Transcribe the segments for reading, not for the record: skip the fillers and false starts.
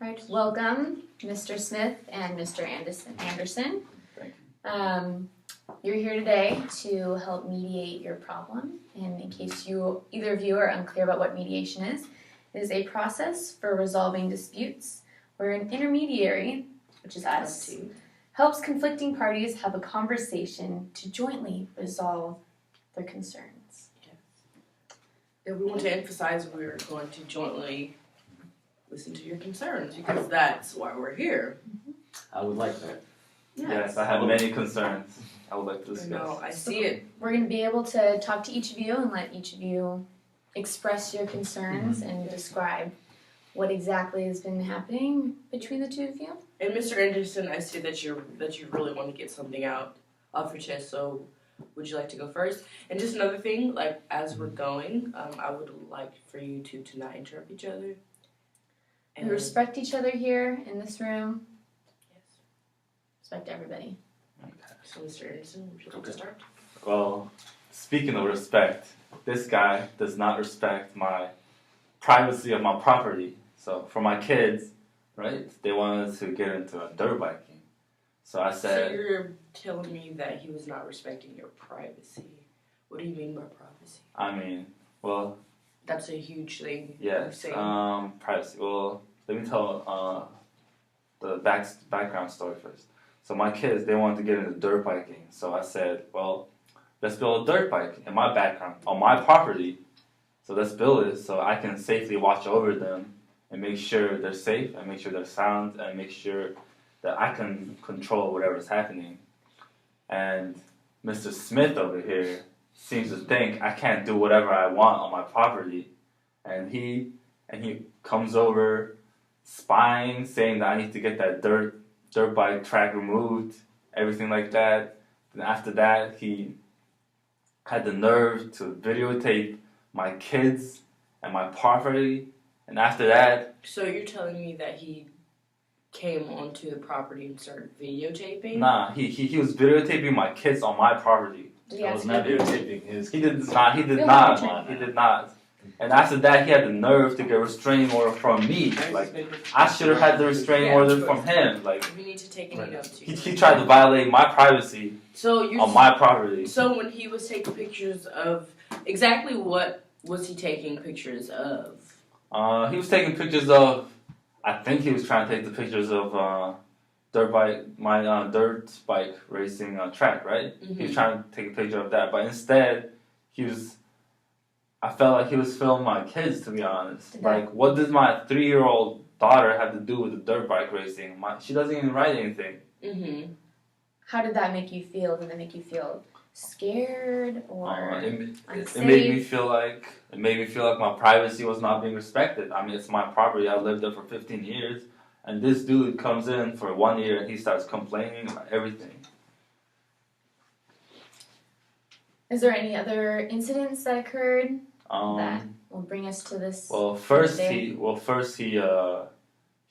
Right, welcome, Mr. Smith and Mr. Anderson. Thank you. You're here today to help mediate your problem. And in case either of you are unclear about what mediation is, it is a process for resolving disputes where an intermediary, which is us, helps conflicting parties have a conversation to jointly resolve their concerns. Yes. And we want to emphasize we're going to jointly listen to your concerns because that's why we're here. I would like that. Yes, I have many concerns I would like to discuss. No, I see it. We're going to be able to talk to each of you and let each of you express your concerns and describe what exactly has been happening between the two of you. And Mr. Anderson, I see that you really want to get something off your chest. So, would you like to go first? And just another thing, like as we're going, I would like for you to not interrupt each other. We respect each other here in this room. Yes. Respect everybody. Okay. So, Mr. Anderson, would you like to start? Well, speaking of respect, this guy does not respect my privacy of my property. So for my kids, right, they wanted to get into a dirt biking. So I said... So you're telling me that he was not respecting your privacy. What do you mean by privacy? I mean, well... That's a huge thing. Yes, privacy. Well, let me tell the background story first. So my kids, they wanted to get into dirt biking. So I said, well, let's build a dirt bike in my background, on my property. So let's build it so I can safely watch over them and make sure they're safe and make sure they're sound and make sure that I can control whatever's happening. And Mr. Smith over here seems to think I can't do whatever I want on my property. And he comes over spying, saying that I need to get that dirt bike track removed, everything like that. And after that, he had the nerve to videotape my kids and my property. And after that... So you're telling me that he came onto the property and started videotaping? Nah, he was videotaping my kids on my property. I was not videotaping his. He did not. And after that, he had the nerve to get a restraining order from me. Like, I should have had the restraining order from him. Like, we need to take any notes. He tried to violate my privacy on my property. So when he was taking pictures of, exactly what was he taking pictures of? He was taking pictures of, I think he was trying to take the pictures of my dirt bike racing track, right? Mm-hmm. He was trying to take a picture of that, but instead, I felt like he was filming my kids, to be honest. Like, what does my 3-year-old daughter have to do with the dirt bike racing? She doesn't even write anything. Mm-hmm. How did that make you feel? Did it make you feel scared or it made me feel like my privacy was not being respected. I mean, it's my property. I lived there for 15 years, and this dude comes in for 1 year and he starts complaining about everything. Is there any other incidents that occurred that will bring us to this? Well, first he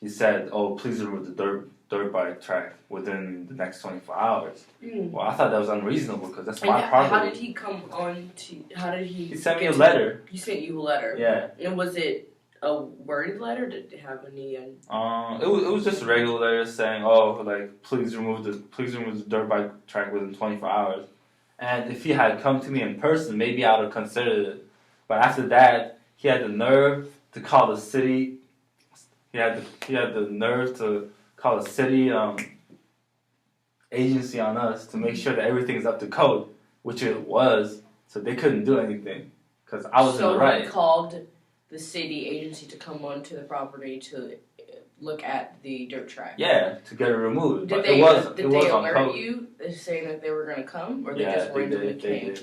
said, "Oh, please remove the dirt bike track within the next 24 hours." Well, I thought that was unreasonable because that's my property. How did he come on to? How did he? He sent me a letter. He sent you a letter. Yeah. And was it a worded letter? Did it have any? It was just a regular letter saying, "Oh, like please remove the dirt bike track within 24 hours." And if he had come to me in person, maybe I would have considered it. But after that, he had the nerve to call the city. He had the nerve to call a city agency on us to make sure that everything's up to code, which it was. So they couldn't do anything because I was in the right. So he called the city agency to come onto the property to look at the dirt track. Yeah, to get it removed. Did but they on alert code. you saying that they were going to come, or they Yeah, just randomly came?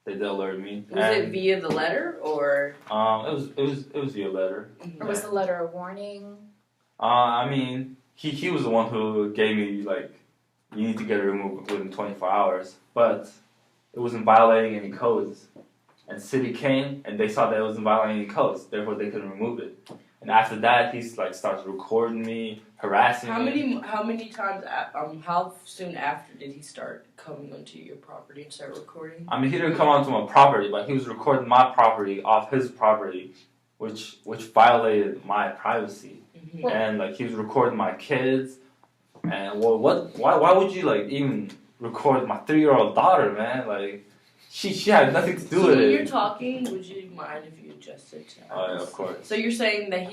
They did alert me. Was it via the letter or? It was via letter. Or was the letter a warning? I mean, he was the one who gave me like, you need to get it removed within 24 hours, but it wasn't violating any codes. And city came and they saw that it wasn't violating any codes, therefore they couldn't remove it. And after that, he starts recording me, harassing me. How many times? How soon after did he start coming onto your property and start recording? I mean, he didn't come onto my property, but he was recording my property off his property, which violated my privacy. Mm-hmm. Mhm. and like he was recording my kids. And why would you like even record my 3-year-old daughter, man? Like she had nothing to do So with when it. you're talking, would you mind if you adjusted to Oh yeah, of course. So you're saying that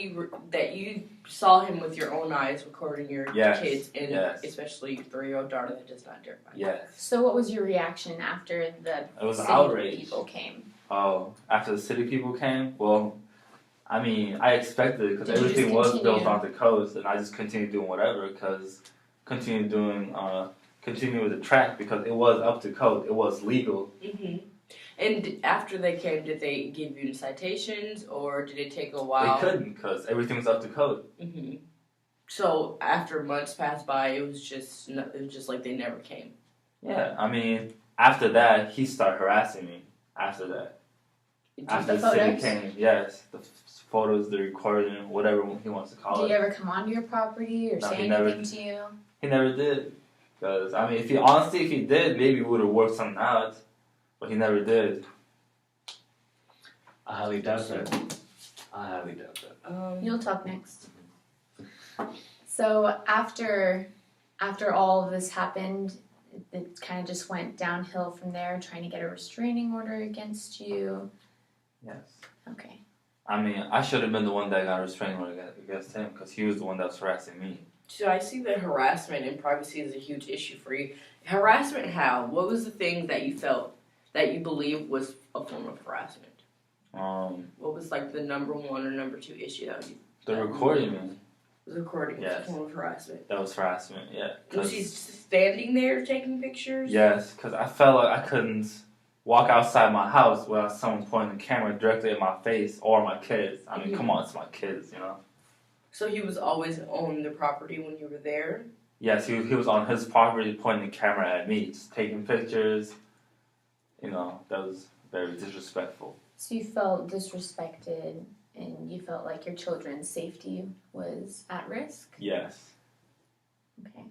that you saw him with your own eyes recording your Yes, kids, and yes. especially your 3-year-old daughter that does not dirt bike. Yes. So what was your reaction after the It was city outrage. people came? Oh, after the city people came, well, I mean, I expected it because Did you everything just was continue? built on the coast, and I just continued doing whatever because continue with the track because it was up to code, it was legal. Mm-hmm. And after they came, did they give you citations, or did it take a while? They couldn't because everything was up to code. Mm-hmm. So after months passed by, it was just like they never came. Yeah, I mean, after that, he started harassing me. After that, after the city photos? came, yes, the photos, the recording, whatever he wants to call Did it. he ever come onto your property or No, say he never anything to you? He never did. Because, I mean, if he did, maybe we would have worked something out. But he never did. I highly doubt that. I highly doubt that. You'll talk next. So after all of this happened, it kind of just went downhill from there, trying to get a restraining order against you. Yes. Okay. I mean, I should have been the one that got a restraining order against him because he was the one that was harassing me. So I see that harassment and privacy is a huge issue for you. Harassment how? What was the thing that you felt that you believed was a form of harassment? What was like the number 1 or number 2 issue that you? The recording me. The recording was Yes. a form of harassment. That was harassment, yeah. Was she standing there taking pictures? Yes, because I felt like I couldn't walk outside my house without someone pointing the camera directly at my face or my kids. I mean, come on, it's my kids, you know? So he was always on the property when you were there? Yes, he was on his property pointing the camera at me, just taking pictures. You know, that was very disrespectful. So you felt disrespected and you felt like your children's safety was at risk? Yes. Okay.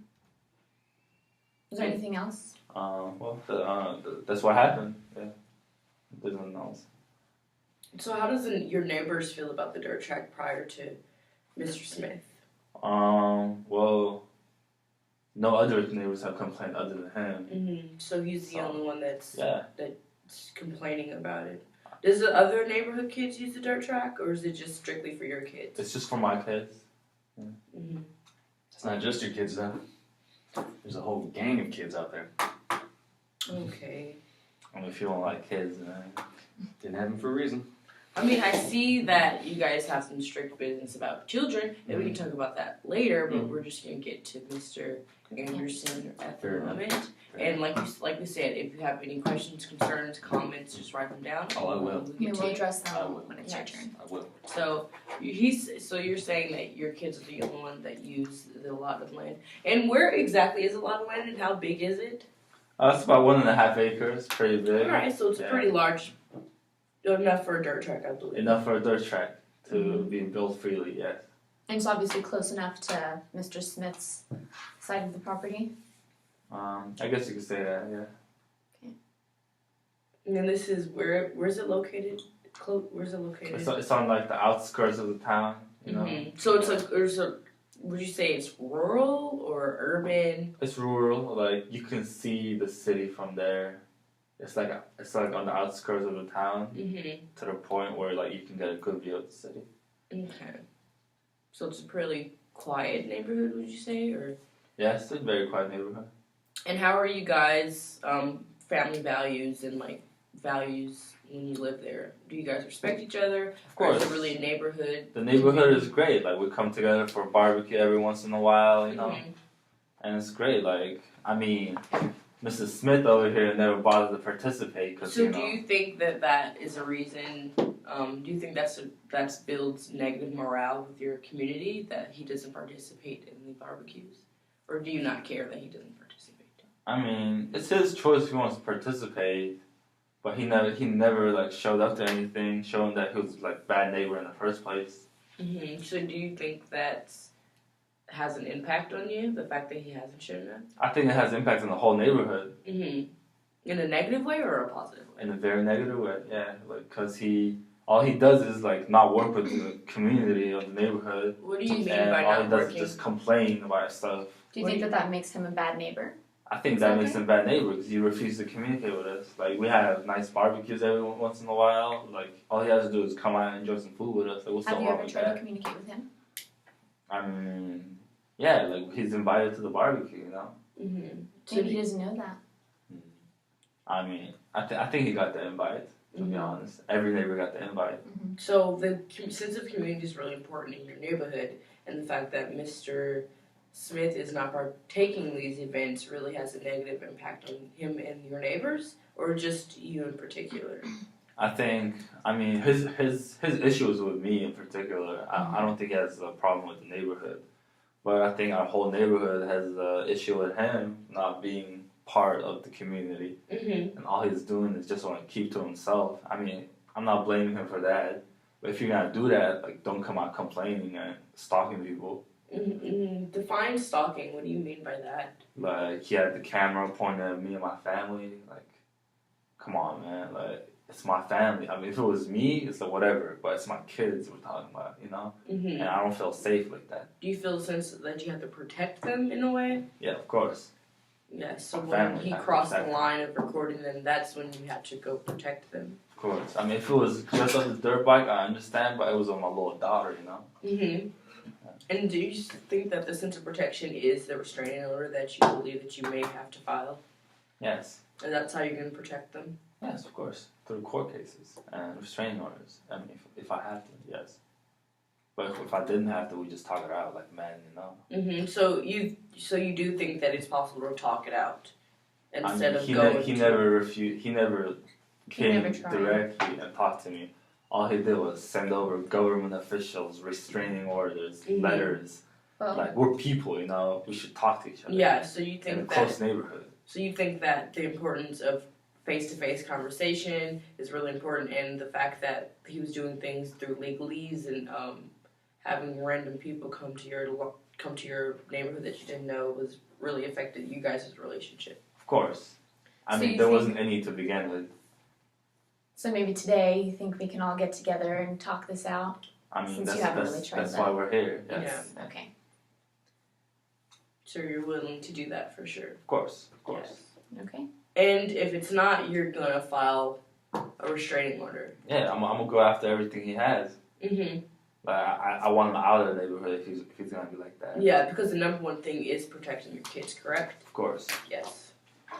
Was there anything else? That's what happened. Yeah. There's nothing else. So how does your neighbors feel about the dirt track prior to Mr. Smith? Well, no other neighbors have complained other than him. Mm-hmm. So he's the only one that's complaining about it. Does the other neighborhood kids use the dirt track, or is it just strictly for your kids? It's just for my kids. Yeah. Mm-hmm. It's not just your kids, though. There's a whole gang of kids out there. Okay. I mean, if you don't like kids, man. Didn't have them for a reason. I mean, I see that you guys have some strict business about children, and we can talk about that later, but we're just going to get to Mr. Anderson at the moment. And like we said, if you have any questions, concerns, comments, just write them down. Oh, I will. We'll address I them will. when it's your turn. I will. So you're saying that your kids are the only one that use the lot of land. And where exactly is the lot of land, and how big is it? It's about 1.5 acres, pretty big. Alright, so it's a pretty large, enough for a dirt track, I believe. Enough for a dirt track to be built freely, yes. And it's obviously close enough to Mr. Smith's side of the property. I guess you could say that, yeah. And then this is where's it located? Where's it located? It's on like the outskirts of the town, you know. Mm-hmm. So would you say it's rural or urban? It's rural, like you can see the city from there. It's like on the outskirts of the town to the point where like you can get a good view of the city. Okay. So it's a pretty quiet neighborhood, would you say, or? Yeah, it's a very quiet neighborhood. And how are you guys' family values and like values when you live there? Do you guys respect each other? Of course. Or is it really a neighborhood? The neighborhood is great. Like we come together for a barbecue every once in a while, you know, and it's great. Like I mean, Mrs. Smith over here never bothered to participate because So do you think that is a reason? Do you think that builds negative morale with your community that he doesn't participate in the barbecues, or do you not care that he doesn't participate? I mean, it's his choice if he wants to participate, but he never like showed up to anything, showing that he was like a bad neighbor in the first place. Mm-hmm. So do you think that has an impact on you, the fact that he hasn't shown up? I think it has impact on the whole neighborhood. Mm-hmm. In a negative way or a positive way? In a very negative way, yeah. Like, cause he all he does is like not work with the community of the neighborhood, What do you mean and by all not he does working? is just complain about stuff. Do you What think do you- that makes him a bad neighbor? I think that makes Okay. him a bad neighbor because he refuses to communicate with us. Like we have nice barbecues every once in a while. Like all he has to do is come out and enjoy some food with us. Like what's Have so you wrong ever with tried to that? communicate with him? I mean, yeah, like he's invited to the barbecue, you know. Mm-hmm. Maybe he doesn't know that. I mean, I think he got the invite. To be honest, every neighbor got the invite. So the sense of community is really important in your neighborhood, and the fact that Mr. Smith is not partaking in these events really has a negative impact on him and your neighbors, or just you in particular. I think, I mean, his issue is with me in particular. I don't think he has a problem with the neighborhood, but I think our whole neighborhood has an issue with him not being part of the community, and all he's doing is just want to keep to himself. I mean, I'm not blaming him for that, but if you're gonna do that, like, don't come out complaining and stalking people. Define stalking. What do you mean by that? Like, he had the camera pointed at me and my family. Like, come on, man. Like, it's my family. I mean, if it was me, it's like whatever, but it's my kids we're talking about, you know? And I don't feel safe like that. Do you feel a sense that you have to protect them in a way? Yeah, of course. Yes. So My when family he has to crossed the protect them. line of recording them, that's when you had to go protect them. Of course. I mean, if it was just on the dirt bike, I understand, but it was on my little daughter, you know? And do you think that the sense of protection is the restraining order that you believe that you may have to file? Yes. And that's how you're going to protect them? Yes, of course. Through court cases and restraining orders. I mean, if I have to, yes. But if I didn't have to, we just talk it out like men, you know? So you do think that it's possible to talk it out instead of he going he to... never refused. He never came never tried. directly and talked to me. All he did was send over government officials, restraining orders, letters. Well, Like, we're people, you know? We should talk to each other. Yeah, so you In a think close that... neighborhood. So you think that the importance of face-to-face conversation is really important, and the fact that he was doing things through legalese and having random people come to your neighborhood that you didn't know was really affected you guys' relationship. Of course. I So mean, you there think- wasn't any to begin with. so maybe today you think we can all get together and talk this out? I mean, Since that's, you haven't that's, really tried that's that. why we're here. Yes. Okay. So you're willing to do that for sure. Of course. Of course. Yes. Okay. And if it's not, you're gonna file a restraining order. Yeah, I'm gonna go after everything he has. Like, I want him out of the neighborhood if he's gonna be like that. Yeah, because the number one thing is protecting your kids, correct? Of course. Yes.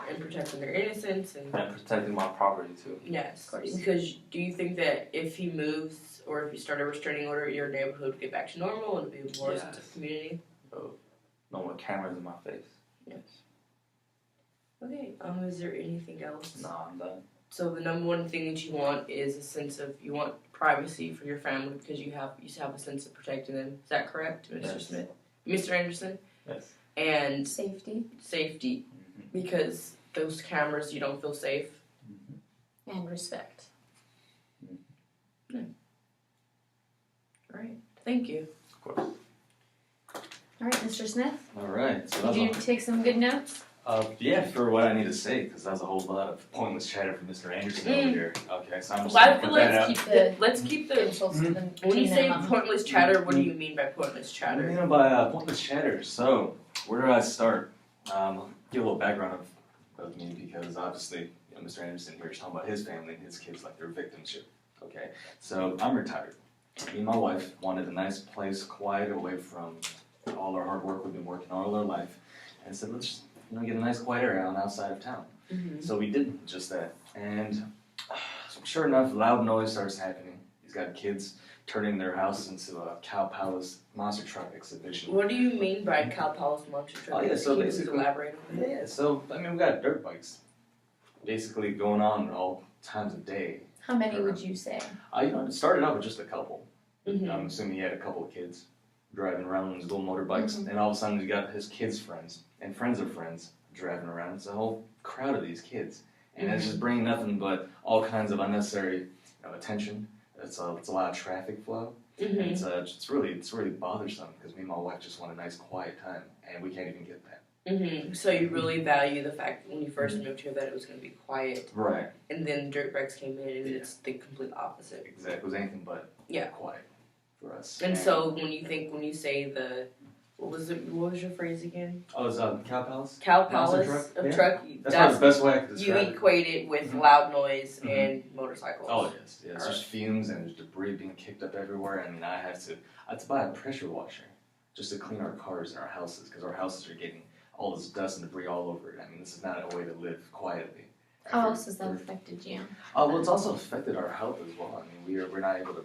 And protecting their innocence and And protecting my property too. yes. Of course. Because do you think that if he moves or if you start a restraining order, your neighborhood would get back to normal and it'd be more sense of Yes. community? No more cameras in my face. Yes. Okay. Is there anything else? No, I'm done. So the number one thing that you want is a sense of you want privacy for your family because you have a sense of protecting them. Is that correct, Mr. Yes. Smith? Mr. Anderson? Yes. And Safety safety because those cameras you don't feel safe. and respect. Right. Thank you. Of course. All right, Mr. Smith, All right. So did you take some good notes? yeah, for what I need to say, because that was a whole lot of pointless chatter from Mr. Anderson over here. Okay, so I'm just Well, I gonna feel put that like out. Let's keep the Insults to the when you say minimum. pointless chatter, what do you mean by pointless What do you chatter? mean by pointless chatter? So, where do I start? Give a little background of me because obviously Mr. Anderson here is talking about his family and his kids like their victimship. Okay, so I'm retired. Me and my wife wanted a nice place, quiet, away from all our hard work we've been working all our life, and said let's get a nice quiet area on outside of town. So we did just that, and sure enough, loud noise starts happening. He's got kids turning their house into a Cow Palace monster truck exhibition. What do you mean by Cow Palace monster truck? Oh, yeah, so Can you basically- elaborate on that? Yeah, so I mean we got dirt bikes, basically going on all times of day. How many would you say? It started out with just a couple. Mhm. I'm assuming he had a couple of kids driving around on his little motorbikes, and all of a sudden he got his kids' friends and friends of friends driving around. It's a whole crowd of these kids, and it's just bringing nothing but all kinds of unnecessary attention. It's a lot of traffic flow. And it's really bothersome because me and my wife just want a nice quiet time, and we can't even get that. So you really value the fact that when you first moved here that it was going to be quiet, Right. and then dirt bikes came in, and Yeah. it's the complete opposite. Exactly. It was anything but quiet for us. And so when you say what was your phrase again? Oh, it's Cow Palace? Cow Monster Palace truck? of Yeah. truck. That's probably the best way I could You describe it. equate it with Mhm. loud noise Mhm. and motorcycles. Oh yes, yeah. It's just fumes and there's debris being kicked up everywhere. I mean, I had to buy a pressure washer just to clean our cars and our houses because our houses are getting all this dust and debris all over it. I mean, this is not a way to live quietly. How else has that affected you? Well, it's also affected our health as well. I mean, we're not able to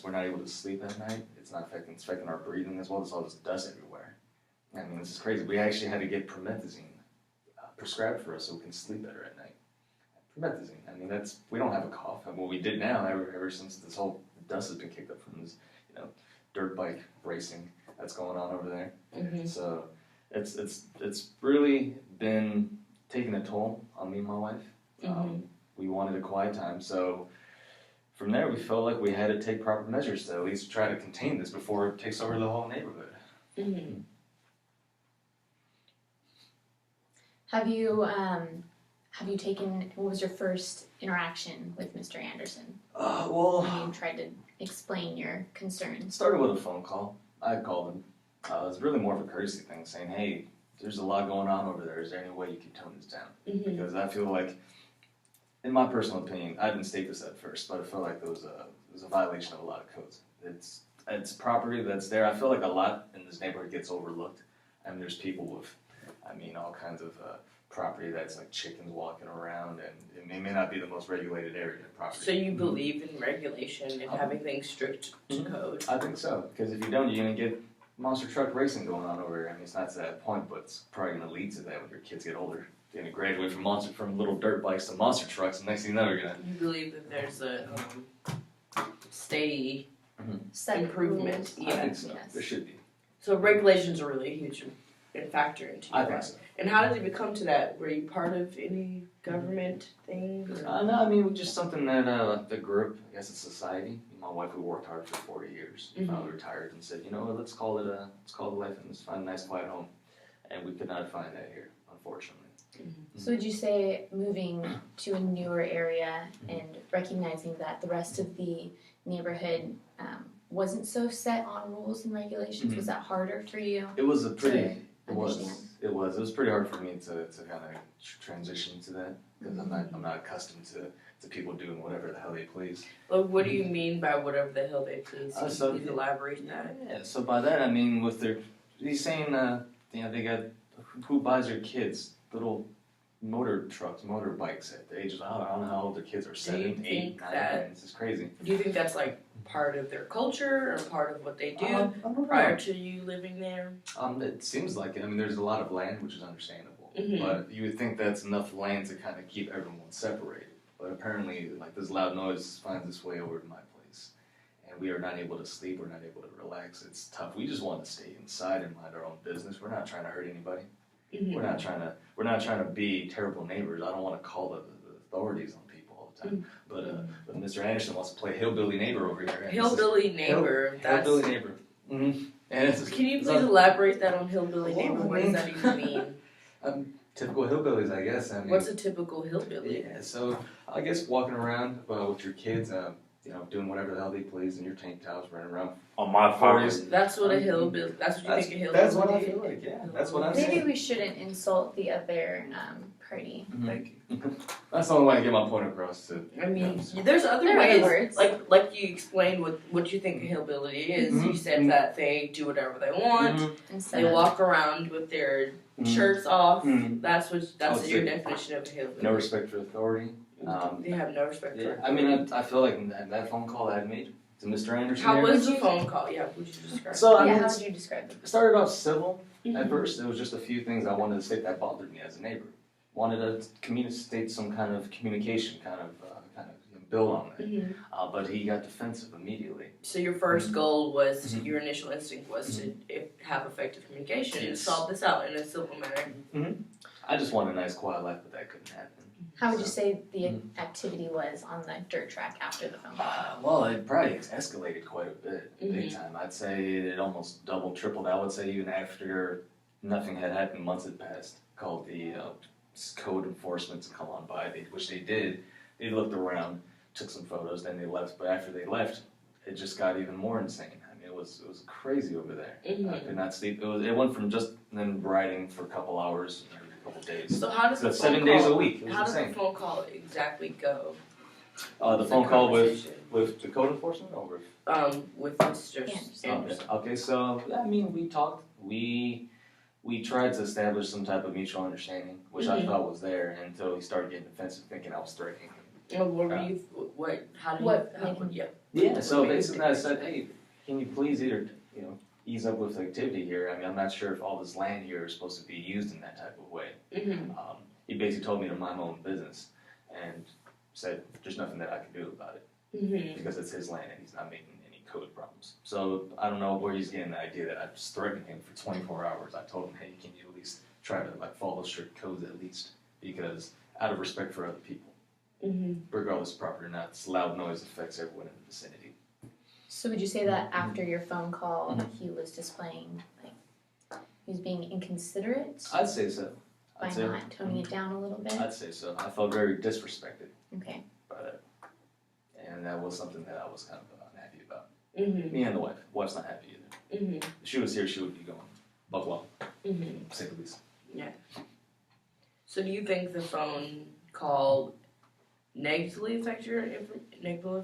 we're not able to sleep at night. It's affecting our breathing as well. There's all this dust everywhere. I mean, this is crazy. We actually had to get promethazine prescribed for us so we can sleep better at night. Promethazine. I mean, we don't have a cough. I mean, what we did now, ever since this whole dust has been kicked up from this, dirt bike racing that's going on over there. Mm-hmm. So it's really been taking a toll on me and my wife. We wanted a quiet time, so from there we felt like we had to take proper measures to at least try to contain this before it takes over the whole neighborhood. Mm-hmm. Have you taken, what was your first interaction with Mr. Anderson? Well, When you tried to explain your it concerns? started with a phone call. I called him. It was really more of a courtesy thing, saying, hey, there's a lot going on over there. Is there any way you can tone this down? Mm-hmm. Because I feel like, in my personal opinion, I didn't state this at first, but I feel like there was a violation of a lot of codes. It's property that's there. I feel like a lot in this neighborhood gets overlooked. And there's people with, all kinds of property that's like chickens walking around, and it may not be the most regulated area of property. So you believe in regulation and having things strict to code? I think so, because if you don't, you're going to get monster truck racing going on over here. I mean, it's not to that point, but it's probably going to lead to that when your kids get older. They're going to graduate from little dirt bikes to monster trucks, and next thing you know, you're going to... You believe that there's a steady Set improvement? rules. Yeah. I think so. Yes. There should be. So regulations are really a huge factor into your I think life. so. And how did you become to that? Were you part of any government thing? No, just something that the group, I guess it's society. My wife, we worked hard for 40 years. Mhm. Finally retired and said, let's call it life and let's find a nice quiet home. And we could not find that here, unfortunately. So would you say moving to a newer area and recognizing that the rest of the neighborhood wasn't so set on rules and regulations, was that harder for you? It was to understand? It was pretty hard for me to kind of transition to that because I'm not accustomed to people doing whatever the hell they please. Well, what do you mean by whatever the hell they please? Can So- you please elaborate that? Yeah, so by that with he's saying they got, who buys their kids little motor trucks, motorbikes at the age of, I don't know how old their kids are, Do 7, you 8, think 9, that- This is crazy. Do you think that's like part of their culture or part of what they do I don't know. prior to you living there? It seems like it. There's a lot of land, which is understandable. Mhm. But you would think that's enough land to kind of keep everyone separated. But apparently, this loud noise finds its way over to my place. And we are not able to sleep, we're not able to relax. It's tough. We just want to stay inside and mind our own business. We're not trying to hurt anybody. Mhm. We're not trying to be terrible neighbors. I don't want to call the authorities on people all the time. But Mr. Anderson wants to play hillbilly neighbor over here. and Hillbilly neighbor. That's. Hillbilly neighbor. Mm-hmm. And it's Can you it's please un- elaborate that on hillbilly Well, neighbor? I What does mean- that even mean? Typical hillbillies, I guess. What's a typical hillbilly? Yeah, so I guess walking around with your kids, doing whatever the hell they please in your tank tops, running around. On my farm, That's what a hillbilly. That's what you think a hillbilly That's what I is? feel like. Yeah, that's what I'm Maybe saying. we shouldn't insult the other party. Thank you. That's the only way to get my point across. I mean, there's other There are ways. other words. Like you explained what you think a hillbilly is. You said that they do whatever they want. Instead They of walk around with their shirts off. That's I'll your say definition of a hillbilly. No respect for authority. They have no respect Yeah, for. I feel like that phone call I had made to Mr. Anderson. How here, was the phone call? Yeah, would you describe? So yeah, I mean, how it would you describe them? started off civil Mhm. at first. There was just a few things I wanted to state that bothered me as a neighbor. Wanted to communicate some kind of communication, kind of build on that. Mhm. But he got defensive immediately. So your first goal was Mhm. your initial instinct was to have effective communication and Yes. solve this out in a simple manner. I just wanted a nice quiet life, but that couldn't happen. How would you say the activity was on the dirt track after the phone call? Well, it probably escalated quite a bit, big Mhm. time. I'd say it almost doubled, tripled. I would say even after nothing had happened, months had passed, called the code enforcement to come on by, which they did. They looked around, took some photos, then they left. But after they left, it just got even more insane. I mean, it was crazy over there. I could not sleep. It went from just then riding for a couple hours every couple days. So how does So the 7 days a week. It was How does insane. the phone call exactly go? The phone call conversation. with the code enforcement or with With Mr. Anderson. Anderson. Okay, so I mean, we talked. We tried to establish some type of mutual understanding, which I thought was there until he started getting defensive, thinking I was threatening him. Well, what were you? What? How did What you? How, made him- yeah. Yeah, so What made you basically think I that? said, hey, can you please either ease up with the activity here? I mean, I'm not sure if all this land here is supposed to be used in that type of way. Mm-hmm. He basically told me to mind my own business and said there's nothing that I can do about it Mm-hmm. because it's his land and he's not making any code problems. So I don't know where he's getting the idea that I was threatening him for 24 hours. I told him, hey, can you at least try to follow strict codes at least, because out of respect for other people, Mm-hmm. regardless of property or not, this loud noise affects everyone in the vicinity. So would you say that after your phone call, he was displaying, like, he was being inconsiderate I'd say so. by I'd say, not toning it down a little bit? I'd say so. I felt very disrespected Okay. by that, and that was something that I was kind of unhappy about. Mm-hmm. Me and the wife. Wife's not happy either. Mm-hmm. If she was here, she would be going buck Mm-hmm. to say the least. So do you think the phone call negatively affect your negatively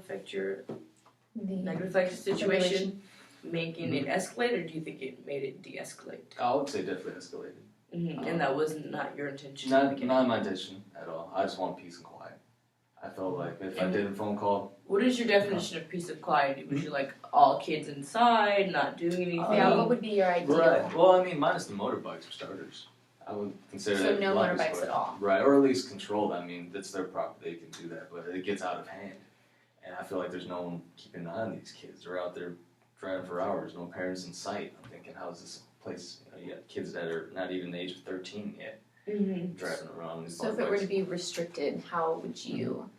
affect the situation, making it escalate, or do you think it made it de-escalate? I would say definitely escalated. Mm-hmm. And that was not your intention. Not my intention at all. I just want peace and quiet. I felt like if I did a phone call, What is your definition of peace and quiet? Was you like all kids inside, not doing anything? Yeah, what would be your ideal? right? Well, I mean, minus the motorbikes for starters. I would consider So that no light motorbikes sport. at all? Right, or at least controlled. I mean, that's their property; they can do that. But it gets out of hand, and I feel like there's no one keeping an eye on these kids. They're out there driving for hours, no parents in sight. I'm thinking, how's this place? You got kids that are not even the age of 13 yet, Mm-hmm. driving around these So if it were motorbikes. to be restricted, how would you?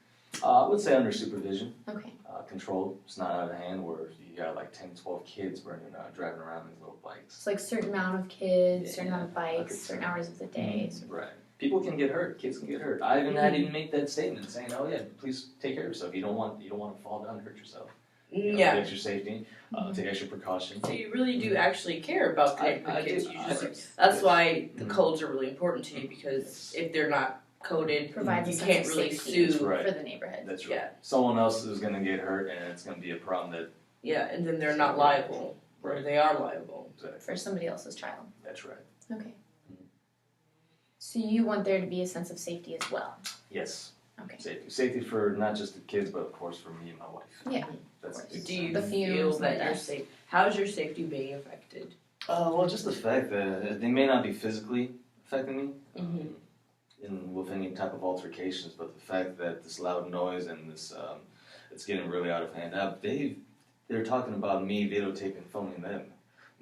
I would say under supervision, Okay. controlled. It's not out of hand. Where you got like 10, 12 kids driving around these little bikes. It's like certain amount of kids, certain Yeah, amount of I bikes, could certain see. hours of the day. Right. People can get hurt. Kids can get hurt. I even had to make that statement saying, "Oh yeah, please take care of yourself. You don't want to fall down and hurt yourself. You know, Yeah. Take extra safety. Take extra precautions." So you really do actually care about connecting with kids. do. You just, Yes. that's why the Mhm. codes are really important to you, because Yes. if they're not coded, Provides a you sense can't of really safety sue. Right. for the neighborhood. That's right. Yeah. Someone else is going to get hurt, and it's going to be a problem that. Yeah, and then they're not liable, or Right. they are liable. Exactly. For somebody else's child. That's right. Okay. So you want there to be a sense of safety as well. Yes. Okay. Safety for not just the kids, but of course for me and my wife. Yeah. That's. Do you The feel fumes and that the you're dust. safe? How's your safety being affected? Well, just the fact that they may not be physically affecting me, Mhm. with any type of altercations, but the fact that this loud noise and this, it's getting really out of hand. Now, they're talking about me videotaping, filming them.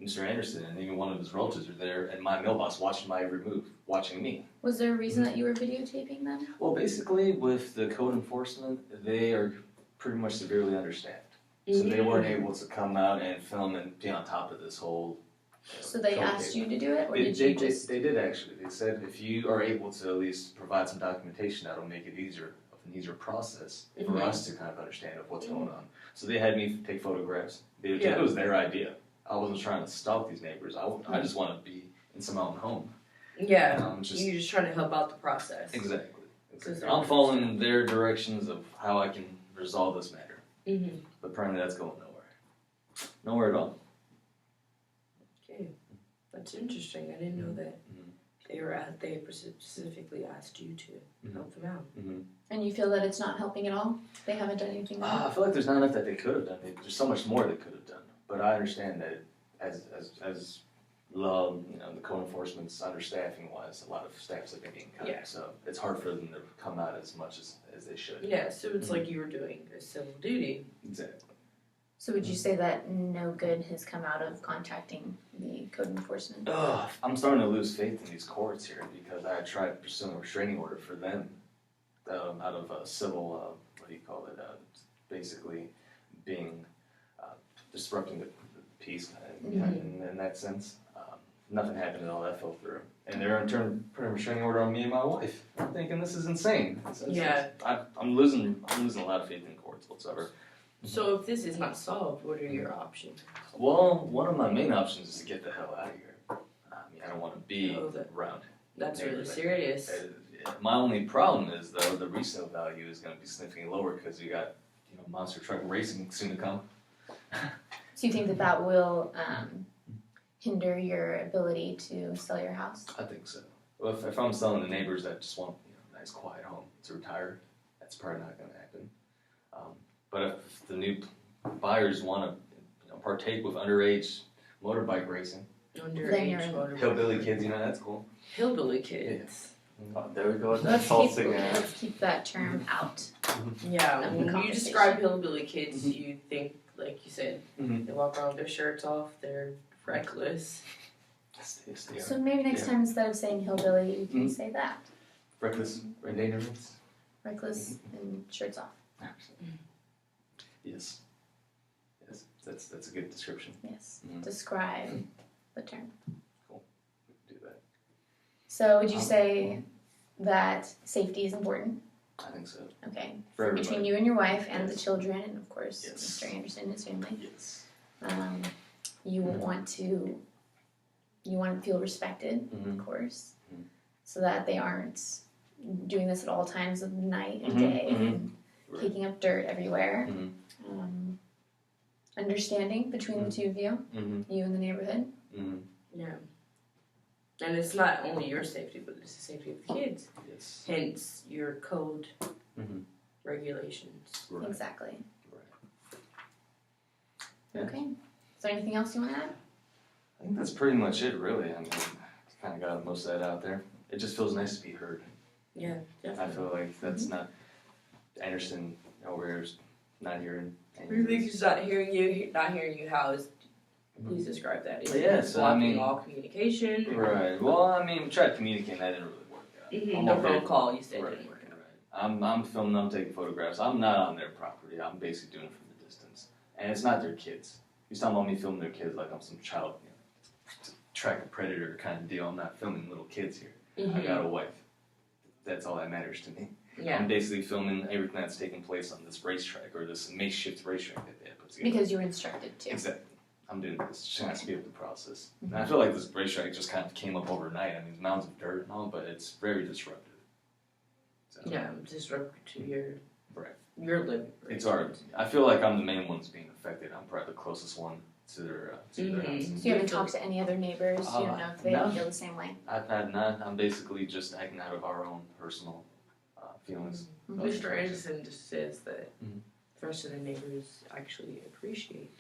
Mr. Anderson and even one of his relatives are there in my mailbox watching my every move, watching me. Was there a reason that you were videotaping them? Well, basically, with the code enforcement, they are pretty much severely understaffed. So they weren't able to come out and film and be on top of this whole. So they code asked case. you to do it, or They, did they, you just? they did actually. They said if you are able to at least provide some documentation, that'll make it an easier process for Mhm. us to kind of understand of what's going on. So they had me take photographs. Yeah. It was their idea. I wasn't trying to stalk these neighbors. I just want to be in some own home. Yeah, Just you're just trying to help out the process. exactly. Because they're I'm following their directions of how I can resolve this matter. Mm-hmm. But apparently that's going nowhere. Nowhere at all. Okay, that's interesting. I didn't know that Mhm. they specifically asked you to help them out. And you feel that it's not helping at all? They haven't done anything wrong? I feel like there's not enough that they could have done. There's so much more they could have done. But I understand that as the code enforcement's understaffing wise, a lot of staffs have been getting cut. Yeah. So it's hard for them to come out as much as they should. Yeah, so it's like you were doing a civil duty. Exactly. So would you say that no good has come out of contacting the code enforcement? I'm starting to lose faith in these courts here because I tried pursuing a restraining order for them out of a civil, basically being disrupting the peace in that sense. nothing happened and all that fell through. And they're in turn putting a restraining order on me and my wife. I'm thinking this is insane. I'm losing a lot of faith in courts whatsoever. So if this is not solved, what are your options? Well, one of my main options is to get the hell out of here. I mean, I don't want to be around. That's really neighbors like serious. that. My only problem is, though, the resale value is going to be significantly lower because you got, monster truck racing soon to come. So you think that will hinder your ability to sell your house? I think so. Well, if I'm selling to neighbors that just want a nice quiet home to retire, that's probably not going to happen. But if the new buyers want to partake with underage motorbike racing, hillbilly kids, that's cool. Hillbilly kids. Oh, there we go. That's salsing. Let's keep that term out. Yeah, when you conversation. describe hillbilly kids, you think, like you said, Mm-hmm. they walk around with their shirts off, they're reckless. So maybe next time instead of saying hillbilly, you can say that. Reckless endangerments. Reckless and shirts off. Yes. Yes, that's a good description. Yes. Mhm. Describe the term. Cool. We can do that. So would you say that safety is important? I think so. Okay. For everybody. Between you and your wife and Yes. the children and of course Yes. Mr. Anderson and his family. Yes. You want to feel respected, Mhm. of course. Mhm. So that they aren't doing this at all times of the night and Mhm, day mhm. and Right. kicking up dirt everywhere. Mhm. Understanding between the two of you, Mm-hmm. you and the neighborhood. Mm-hmm. Yeah. And it's not only your safety, but it's the safety of the kids. Yes. Hence your code Mhm. regulations. Right. Exactly. Right. Yeah. Okay. Is there anything else you want to add? I think that's pretty much it, really. I mean, kind of got most of that out there. It just feels nice to be heard. Yeah, I definitely. feel like that's not Anderson over here's not hearing. You think he's not hearing you, how is, please describe that. Is Yeah, it so I blocking mean- all communication? Right. Well, I mean, we tried communicating. That didn't really work out. Mm-hmm. I'm No over phone here- call, you said Right. didn't work out. I'm filming. I'm taking photographs. I'm not on their property. I'm basically doing it from the distance, and it's not their kids. He's talking about me filming their kids like I'm some child, track a predator kind of deal. I'm not filming little kids here. I got a wife. That's all that matters to me. Yeah. I'm basically filming everything that's taking place on this racetrack or this makeshift racetrack that they have put together. Because you were instructed to. Exactly. I'm doing this just to speed up the process. And I feel like this racetrack just kind of came up overnight. I mean, mounds of dirt and all, but it's very disruptive. So, Yeah, disrupt to your Right. your living. It's hard. I feel like I'm the main one that's being affected. I'm probably the closest one to their Mhm. houses. So you haven't talked to any other neighbors? You don't know if they no. feel the same way? I've had none. I'm basically just acting out of our own personal feelings. Mhm. Mr. Anderson just says that Mhm. the rest of the neighbors actually appreciate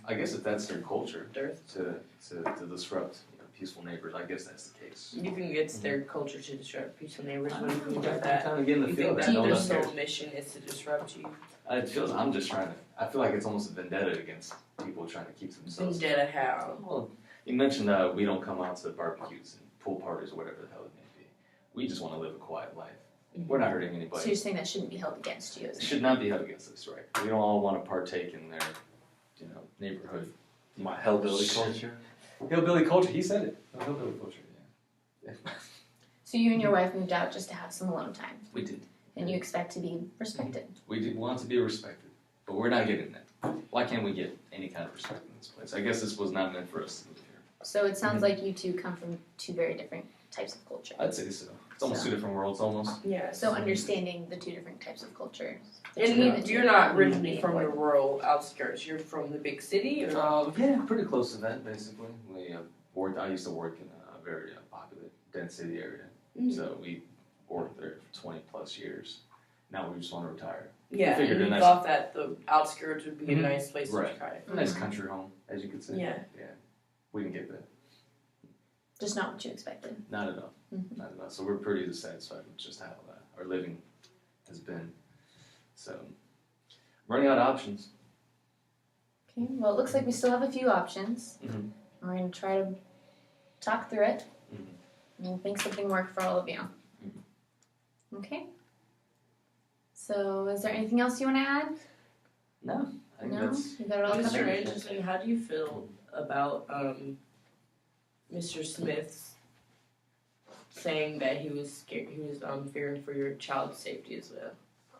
I guess if that's their culture Dearth. to disrupt peaceful neighbors, I guess that's the case. You think it's their culture to disrupt peaceful neighbors when you I'm think about that? kind of getting the You feel think that that no their one cares. sole mission is to disrupt you? It feels I'm just trying to. I feel like it's almost a vendetta against people trying to keep themselves. Vendetta how? Well, you mentioned we don't come out to barbecues and pool parties or whatever the hell it may be. We just want to live a quiet life. We're not hurting anybody. So you're saying that shouldn't be held against you? It should not be held against us, right? We don't all want to partake in their, neighborhood. My hillbilly culture. Hillbilly culture. He said it. Oh, hillbilly culture. Yeah. So you and your wife moved out just to have some alone time, We did. and you expect to be respected. We did want to be respected, but we're not getting that. Why can't we get any kind of respect in this place? I guess this was not meant for us to live here. So it sounds like you two come from two very different types of culture. I'd say so. It's almost two different worlds, almost. Yeah. So understanding the two different types of cultures. And you're not originally from the rural outskirts. You're from the big city, or Yeah, pretty close to that, basically. We I used to work in a very popular, dense city area. So we worked there for 20 plus years. Now we just want to retire. yeah, figured and a you nice- thought that the outskirts would be a Mhm. nice place Right. to retire. A nice country home, as you could say. Yeah. Yeah. We didn't get that. Just not what you expected. Not at all. Mhm. Not at all. So we're pretty dissatisfied with just how our living has been. So, running out of options. Okay, well, it looks like we still have a few options. Mhm. We're going to try to talk through it Mhm. and make something work for all of you. Okay? So, is there anything else you want to add? No, I think No? that's. You got it all Mr. covered? Anderson, how do you feel about Mr. Smith's saying that he was scared, he was fearing for your child's safety as well.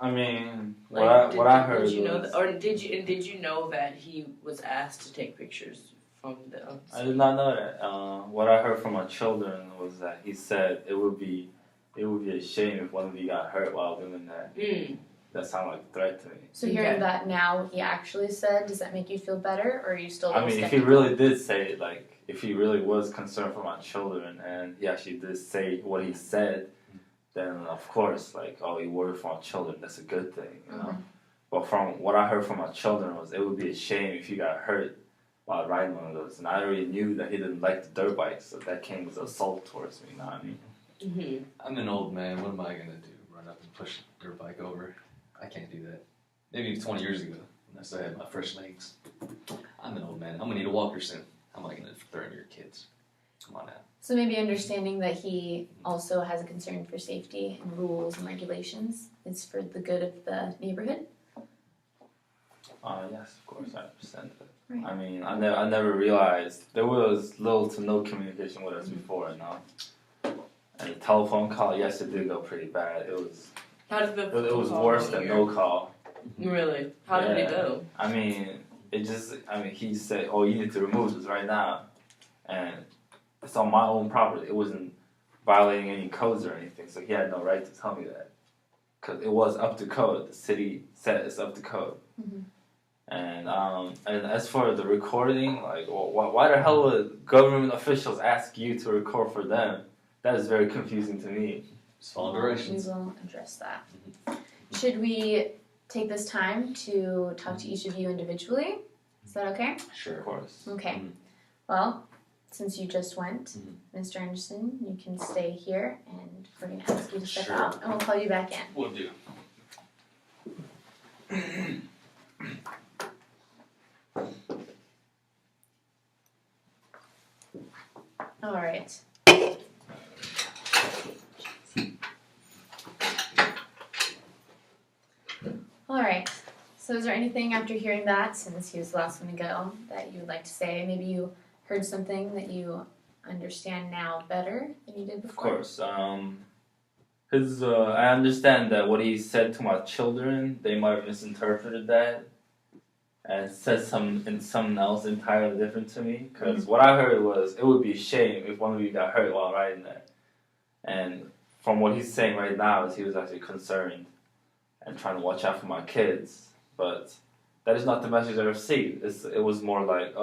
I mean, Like, what I heard did you know was, or did you know that he was asked to take pictures from the? I did not know that. What I heard from my children was that he said it would be a shame if one of you got hurt while doing that. That sounded like a threat to me. So hearing that now, what he actually said, does that make you feel better, or are you still? A I little mean, if he skeptical? really did say it, like, if he really was concerned for my children, and he actually did say what he said, then of course, like, oh, he worried for my children. That's a good thing, you know. But from what I heard from my children was, it would be a shame if you got hurt while riding one of those. And I already knew that he didn't like the dirt bikes, so that came as assault towards me. You know what I mean? Mm-hmm. I'm an old man. What am I gonna do? Run up and push a dirt bike over? I can't do that. Maybe 20 years ago, when I still had my fresh legs. I'm an old man. I'm gonna need a walker soon. How am I gonna threaten your kids? Come on now. So maybe understanding that he also has a concern for safety and rules and regulations is for the good of the neighborhood. Yes, of course, I understand that. Right. I mean, I never realized there was little to no communication with us before, you know. And the telephone call, yes, it did go pretty bad. It was How did the? it was worse than no call. Really? How did it go? I mean, he said, "Oh, you need to remove this right now," and it's on my own property. It wasn't violating any codes or anything, so he had no right to tell me that, because it was up to code. The city said it's up to code. And as for the recording, like, why the hell would government officials ask you to record for them? That is very confusing to me. Just follow directions. We will address that. Should we take this time to talk to each of you individually? Is that okay? Sure. Of course. Okay. Well, since you just went, Mr. Anderson, you can stay here, and we're going to ask you to step Sure. out, and we'll call you back in. Will do. All right. All right. So is there anything after hearing that, since he was the last one to go, that you would like to say? Maybe you heard something that you understand now better than you did Of before? course. I understand that what he said to my children, they might have misinterpreted that and said something else entirely different to me. Because what I heard was, it would be a shame if one of you got hurt while riding that. And from what he's saying right now is he was actually concerned and trying to watch out for my kids. But that is not the message I received. It was more like,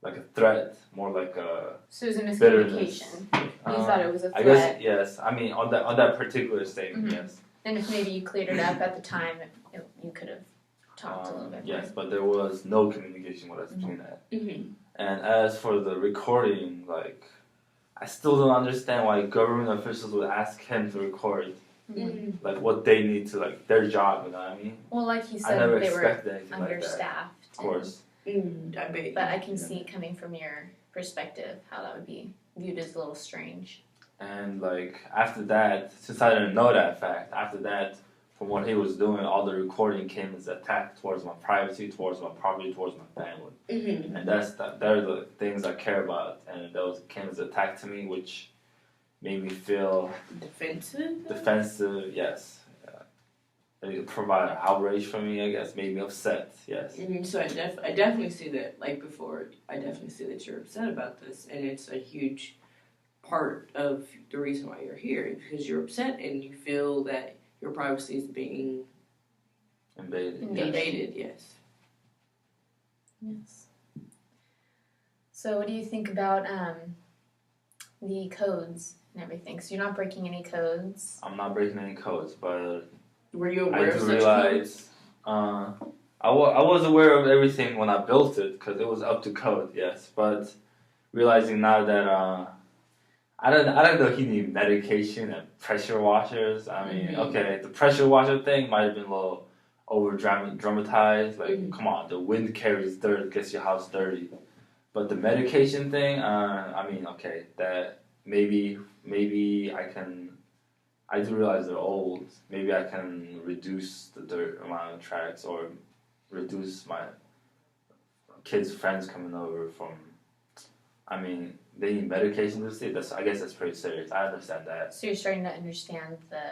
like a threat, more like a So it was a bitterness. miscommunication. You thought it was a threat. I guess, yes. I mean, on that particular statement, yes. And if maybe you cleared it up at the time, you could have talked a little bit more. Yes, but there was no communication with us between that. Mm-hmm. And as for the recording, like, I still don't understand why government officials would ask him to record, like, what they need to, like, their job, you know what I mean? Well, like he I said, never they were expected anything like that. understaffed. Of course. I bet. But I can see, coming from your perspective, how that would be viewed as a little strange. And, like, after that, since I didn't know that fact, after that, from what he was doing, all the recording came as attack towards my privacy, towards my property, towards my family. Mm-hmm. And they're the things I care about. And those came as attack to me, which made me feel defensive, yes. It provided outrage for me, I guess, made me upset, yes. Mm-hmm. So I definitely see that, like before, I definitely see that you're upset about this, and it's a huge part of the reason why you're here, because you're upset and you feel that your privacy is being invaded, yes. Yes. So what do you think about the codes and everything? So you're not breaking any codes. I'm not breaking any codes, but Were you I aware of do such realize, I was aware of everything when I built it, because it was up to code, yes. But realizing now that I don't know he needed medication and pressure washers. I mean, okay, the pressure washer thing might have been a little over dramatized. Like, come on, the wind carries dirt, gets your house dirty. But the medication thing, I mean, okay, that maybe I can. I do realize they're old. Maybe I can reduce the dirt amount of tracks, or reduce my kids' friends coming over from. I mean, they need medication to sleep. I guess that's pretty serious. I understand that. So you're starting to understand the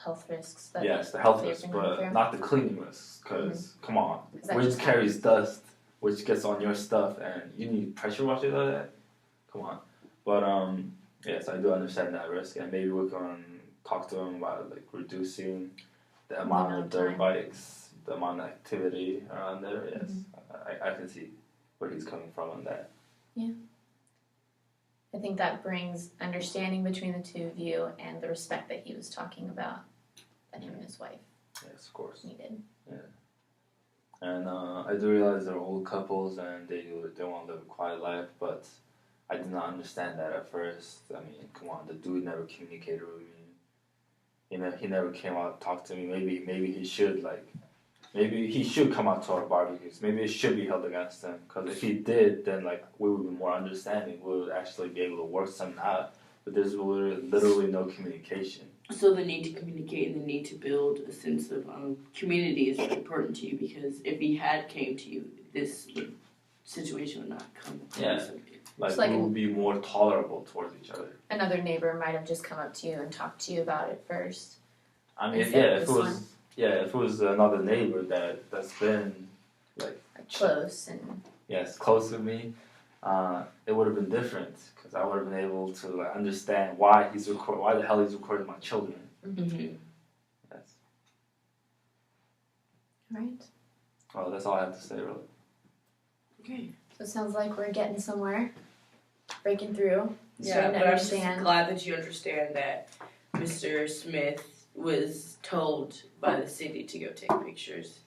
health risks that Yes, the health they're risks, going but through. not the cleaning risks. Because come on, 'Cause that which just carries happens. dust, which gets on your stuff, and you need pressure washers all that. Come on, but yes, I do understand that risk, and maybe we can talk to them about like reducing the amount of dirt time. bikes, the amount of activity around there. Yes, Mm-hmm. I can see where he's coming from on that. I think that brings understanding between the two of you and the respect that he was talking about that him and his wife Yes, of course. needed. And I do realize they're old couples and they want to live a quiet life, but I did not understand that at first. I mean, come on, the dude never communicated with me. He never came out and talked to me. Maybe he should maybe he should come out to our barbecues. Maybe it should be held against him. Because if he did, then like we would be more understanding. We would actually be able to work something out. But there's literally no communication. So the need to communicate and the need to build a sense of community is really important to you, because if he had came to you, this situation would not come. Yeah. Like like we an- would be more tolerable towards each other. Another neighbor might have just come up to you and talked to you about it first. I mean, Instead of if this it was if it was another neighbor that's been like Close and close with me, it would have been different because I would have been able to like understand why the hell he's recording my children. Mm-hmm. Yes. right. Well, that's all I have to say, really. Okay. So it sounds like we're getting somewhere, breaking through, Yeah, starting to but I'm just understand. glad that you understand that Mr. Smith was told by the city to go take pictures.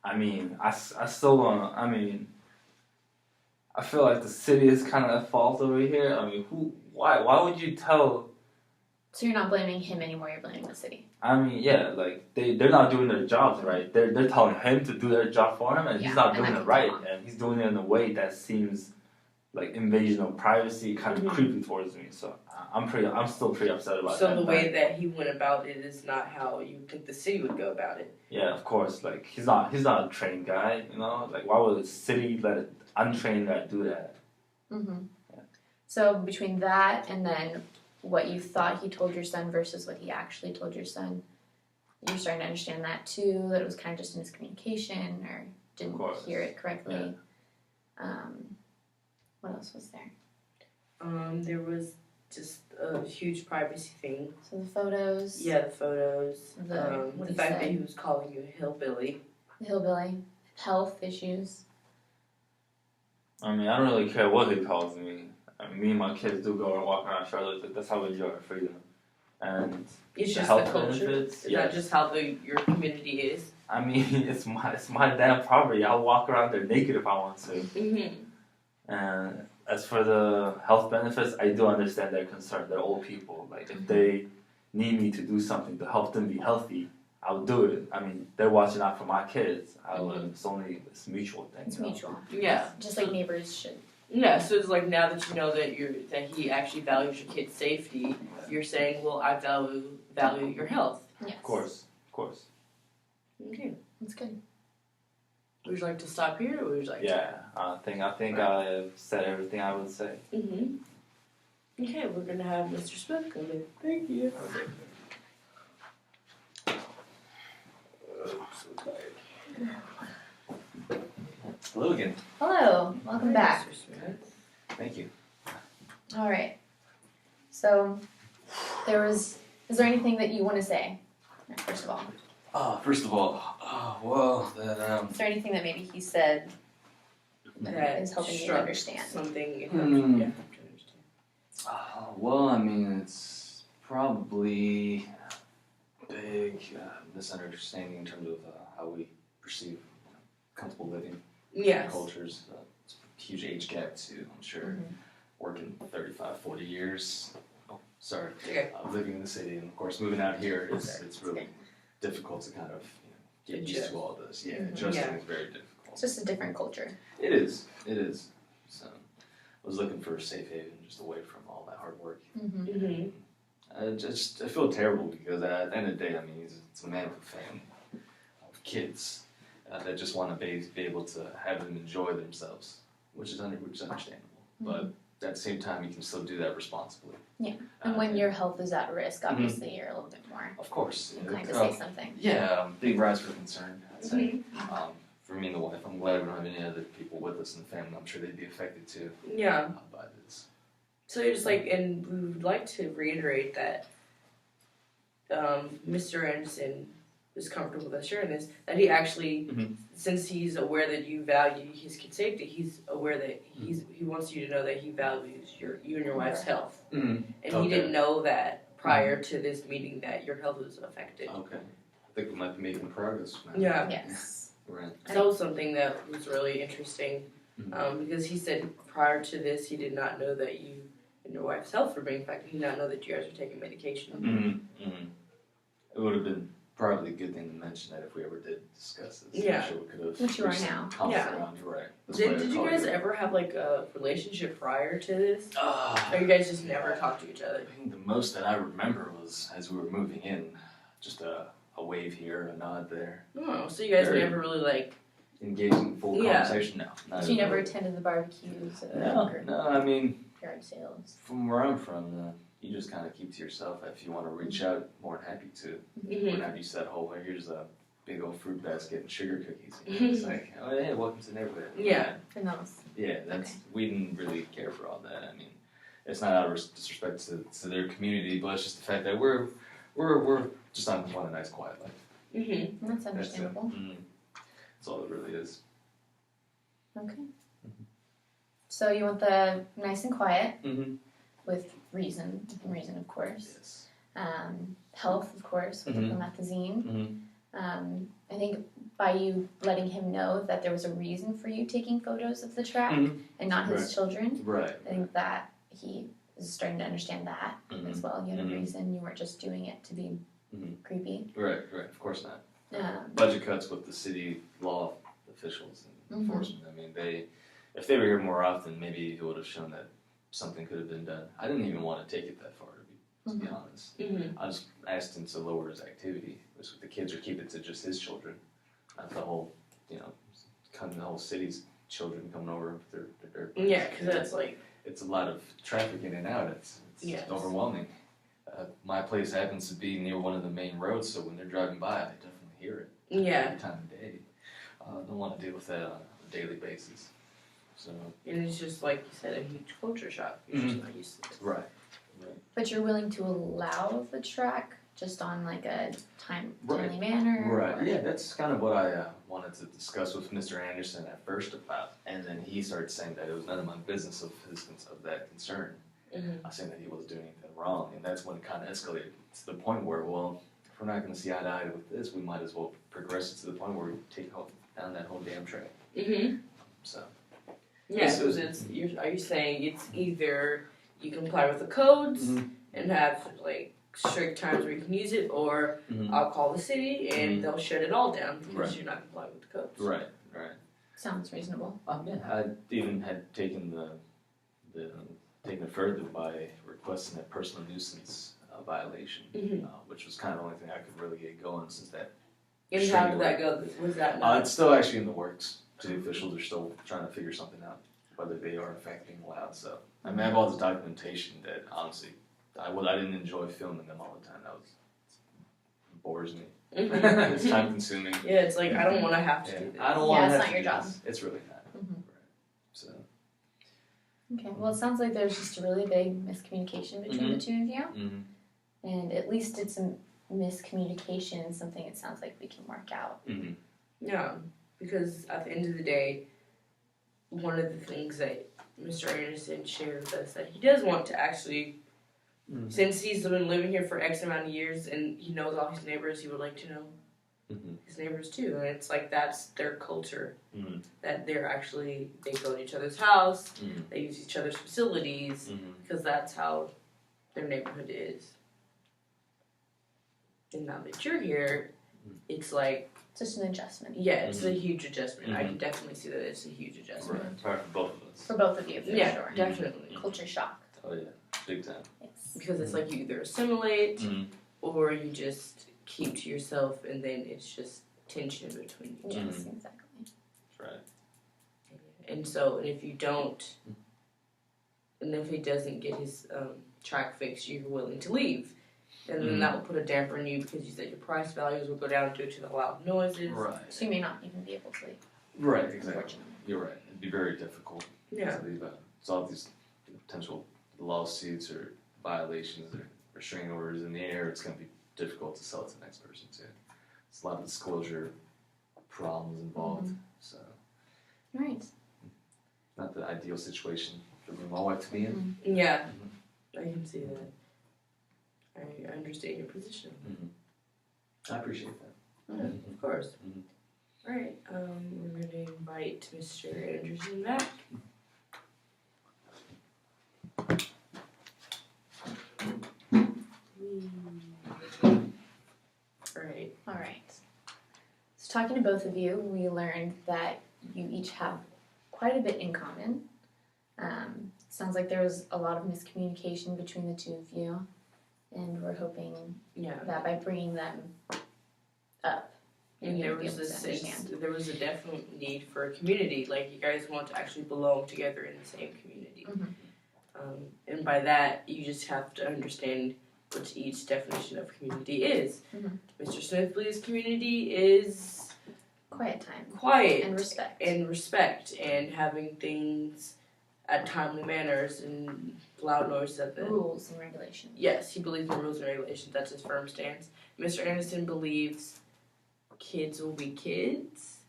I mean, I still don't. I mean, I feel like the city is kind of at fault over here. I mean, why would you tell? So you're not blaming him anymore, you're blaming the city. I mean, yeah, like they're not doing their jobs right. They're telling him to do their job for him, and Yeah, he's not and doing that it can right, go on. and he's doing it in a way that seems like invasion of privacy, kind of Mhm. creepy towards me. So I'm still pretty upset about So that. the way that he went about it is not how you think the city would go about it. Yeah, of course. Like he's not a trained guy, you know. Like why would the city let an untrained guy do that? Mm-hmm. So between that and then what you thought he told your son versus what he actually told your son, you're starting to understand that too, that it was kind of just a miscommunication or didn't course. hear it correctly. What else was there? There was just a huge privacy thing. So the photos, Yeah, the photos. what The he fact that said. he was calling you a hillbilly. the hillbilly, health issues. I mean, I don't really care what he calls me. I mean, me and my kids do go and walk around Charlotte. Like, that's how we enjoy our freedom. And It's The just health the culture. benefits, Is yes. that just how your community is? I mean, it's my damn property. I'll walk around there naked if I want to. Mm-hmm. And as for the health benefits, I do understand their concern. They're old people. Like if they need me to do something to help them be healthy, I'll do it. I mean, they're watching out for my kids. It's a mutual thing. It's you know? mutual. Yeah. Just like neighbors should. Yeah, so it's like now that you know that he actually values your kid's safety, you're saying, well, I value your health. Yes. Of course. Okay. That's good. Would you like to stop here, or would you like Yeah, I think I've said everything I would say. to? Mm-hmm. Okay, we're gonna have Mr. Smith come in. Thank you. Hello again. Hello, welcome back. Mr. Smith. Thank you. All right. So, is there anything that you want to say? First of all, First of all, well, then, is there anything that maybe he said That is helping you struck understand? something. Yeah, Hmm. to understand. well, I mean, it's probably a big misunderstanding in terms of how we perceive comfortable living Yes. cultures. It's a huge age gap too, I'm sure. Mhm. Working 35, 40 years. Oh, sorry. Okay. Living in the city, and of course, moving out here, it's It's really okay. difficult to kind of get used Adjust. to all this. Yeah, Mhm. adjusting Yeah. is very difficult. It's just a different culture. It is. So, I was looking for a safe haven, just away from all that hard work. Mm-hmm. Mm-hmm. I feel terrible because at the end of the day, I mean, it's a man with a family of kids that just want to be able to have them enjoy themselves, which is understandable. But at the same time, you can still do that responsibly. Yeah. And when your health is at risk, obviously you're a little bit more of course, inclined to say something. yeah, big rise for concern, I'd say. For me and the wife, I'm glad we don't have any other people with us in the family. I'm sure they'd be affected too Yeah. by this. So you're just like, and we would like to reiterate that Mr. Anderson is comfortable with us sharing this, that he actually, since he's aware that you value his kid's safety, he's aware that he wants you to know that he values you and your wife's health. And he didn't know that prior to this meeting that your health was affected. Okay. I think we might be making progress now. Yeah. Yes. Right. So that was something that was really interesting because he said prior to this he did not know that you and your wife's health were being affected. He did not know that you guys were taking medication. It would have been probably a good thing to mention that if we ever did discuss this. Yeah. I'm sure we could have. Which you are now. Yeah. Around. You're right. That's why I Did you called guys ever have like a relationship prior to this? Ah. Or you guys just never talked to each other? I think the most that I remember was as we were moving in, just a wave here, a nod there. Oh, so you guys Very- never really like. Engaging full Yeah. conversation now. Not So you at never all. attended the barbecues No, or no. I mean, yard sales? from where I'm from, you just kind of keep to yourself. If you want to reach out, more than happy to. We're not used to that whole, here's a big old fruit basket and sugar cookies. You know? It's like, oh hey, welcome to the neighborhood. Yeah. For those. Yeah, that's Okay. we didn't really care for all that. I mean, it's not out of disrespect to their community, but it's just the fact that we're just on a nice, quiet life. Mm-hmm. That's That's it. understandable. That's all it really is. Okay. So you want the nice and quiet with reason, within reason, of course. Yes. Health, of course, with the promethazine. Mm-hmm. I think by you letting him know that there was a reason for you taking photos of the track and not his Right. children, Right. I think that he is starting to understand that as well. You had a reason. You weren't just doing it to be creepy. Right. Of course not. Um, Budget cuts with the city law officials and enforcement. I mean, if they were here more often, maybe it would have shown that something could have been done. I didn't even want to take it that far, to be honest. I just asked him to lower his activity, which with the kids, or keep it to just his children, not the whole, kind of the whole city's children coming over with their dirt bikes. Yeah, because that's like. It's a lot of traffic in and out. It's Yes. overwhelming. My place happens to be near one of the main roads, so when they're driving by, I definitely hear it. Yeah. Every time of day. I don't want to deal with that on a daily basis. So. And it's just like you said, a huge culture shock. You're just not used to it. Right. but you're willing to allow the track just on like a timely manner? Right. or- Yeah, that's kind of what I wanted to discuss with Mr. Anderson at first about, and then he started saying that it was none of my business of that concern. I was saying that he wasn't doing anything wrong, and that's when it kind of escalated to the point where, well, if we're not going to see eye to eye with this, we might as well progress it to the point where we take down that whole damn track. So. Yeah, so are you saying it's either you comply with the codes and have like strict times where you can use it, or I'll call the city and they'll shut it all down because Right. you're not complying with the codes. Right. Sounds reasonable. Yeah, I even had taken taken it further by requesting a personal nuisance violation, which was kind of the only thing I could really get going since that. And how did that go? Was that not? It's still actually in the works. City officials are still trying to figure something out, whether they are in fact being allowed. So I mean, I have all this documentation that honestly, I didn't enjoy filming them all the time. It bores me. It's time consuming. Yeah, it's like I don't want to have to Yeah, do this. I don't want it's to not have your to do job. this. It's really not. So. Okay, well, it sounds like there's just a really big miscommunication between the two of you. And at least it's a miscommunication, something it sounds like we can work out. Yeah, because at the end of the day, one of the things that Mr. Anderson shared with us that he does want to actually, since he's been living here for X amount of years and he knows all his neighbors, he would like to know his neighbors too. And it's like that's their culture. That they go to each other's house, they use each other's facilities, because that's how their neighborhood is. And now that you're here, it's like, It's just an adjustment yeah, it's a huge adjustment. I can definitely see that it's a huge adjustment. Right. Probably for both of us. for both of you, for Yeah, sure. definitely. Culture shock. Oh yeah, big time. Yes. Because it's like you either assimilate or you just keep to yourself and then it's just tension between you. Yes, exactly. That's right. And so if you don't and if he doesn't get his track fixed, you're willing to leave. And then that will put a damper on you because you said your price values will go down due to the loud noises. Right. So you may not even be able to leave. Right, exactly. Unfortunately. You're right. It'd be very difficult Yeah. to leave out. So all these potential lawsuits or violations or restraining orders in the air, it's going to be difficult to sell it to the next person too. There's a lot of disclosure problems involved. So Right. not the ideal situation for me and my wife to be in. Yeah, I can see that. I understand your position. I appreciate that. Of course. Mhm. Alright, we're going to invite Mr. Anderson back. Alright. All right. So talking to both of you, we learned that you each have quite a bit in common. Sounds like there was a lot of miscommunication between the two of you, and we're hoping Yeah. that by bringing them up, And you'll there be was able a to sense, understand. there was a definite need for a community. Like you guys want to actually belong together in the same community. Mhm. And by that, you just have to understand what each definition of community is. Mhm. Mr. Smith believes community is Quiet time quiet and respect. and respect and having things at timely manners and loud noises at the Rules and regulations. Yes, he believes in rules and regulations. That's his firm stance. Mr. Anderson believes kids will be kids.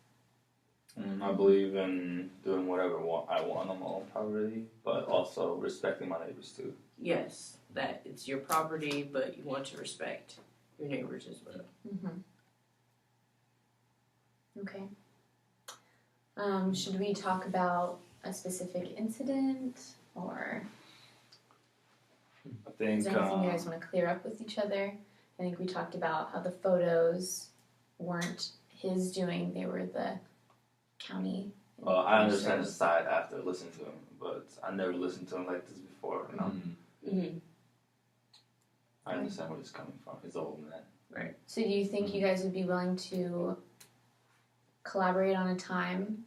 I believe in doing whatever I want on my own property, but also respecting my neighbors too. Yes, that it's your property, but you want to respect your neighbors as well. Okay. Should we talk about a specific incident, or I think is there anything you guys want to clear up with each other? I think we talked about how the photos weren't his doing; they were the county. I understand his side after listening to him, but I never listened to him like this before. You know? Mm-hmm. I understand where he's coming from. He's an old man. So, do you think you guys would be willing to collaborate on a time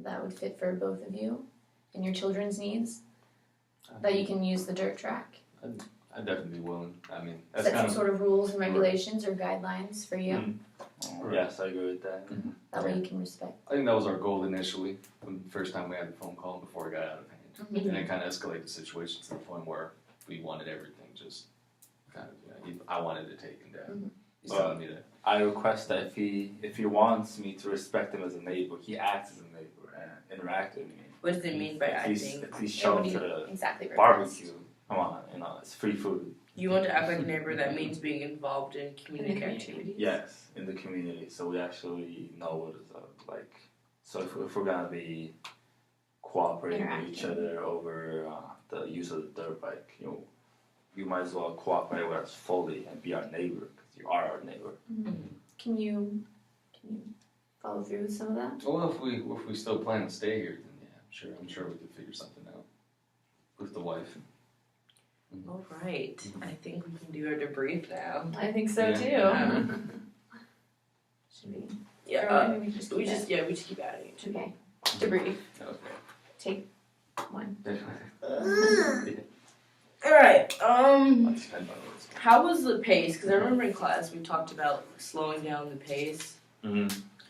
that would fit for both of you and your children's needs? That you can use the dirt track? I'd definitely be willing. I mean, that's Set kind some of sort of rules and regulations or guidelines for you. Right. Yes, I agree with that. That way you can respect. I think that was our goal initially, when the first time we had the phone call before it got out of hand. And it kind of escalated the situation to the point where we wanted everything just kind of, I wanted it taken down. He's telling me that. I request that if he wants me to respect him as a neighbor, he acts as a neighbor and interact with me. What does it mean by acting? If he's shown What to do you the exactly barbecue, come on, it's free food. You want to act like a neighbor, that means being involved in community community. activities. Yes, in the community, so we actually know what it's like. So if we're gonna be cooperating with each other over the use of the dirt bike, you might as well cooperate with us fully and be our neighbor, because you are our neighbor. Can you follow through with some of that? Well, if we still plan to stay here, then yeah, I'm sure we could figure something out with the wife. All right, I think we can do our debrief now. I think so Yeah. too. Yeah. Should we? Yeah, or maybe we just we keep just it? we just keep adding it. Okay. Debrief. Okay. Take one. All right. Let's spend our words. How was the pace? Because I remember in class we talked about slowing down the pace.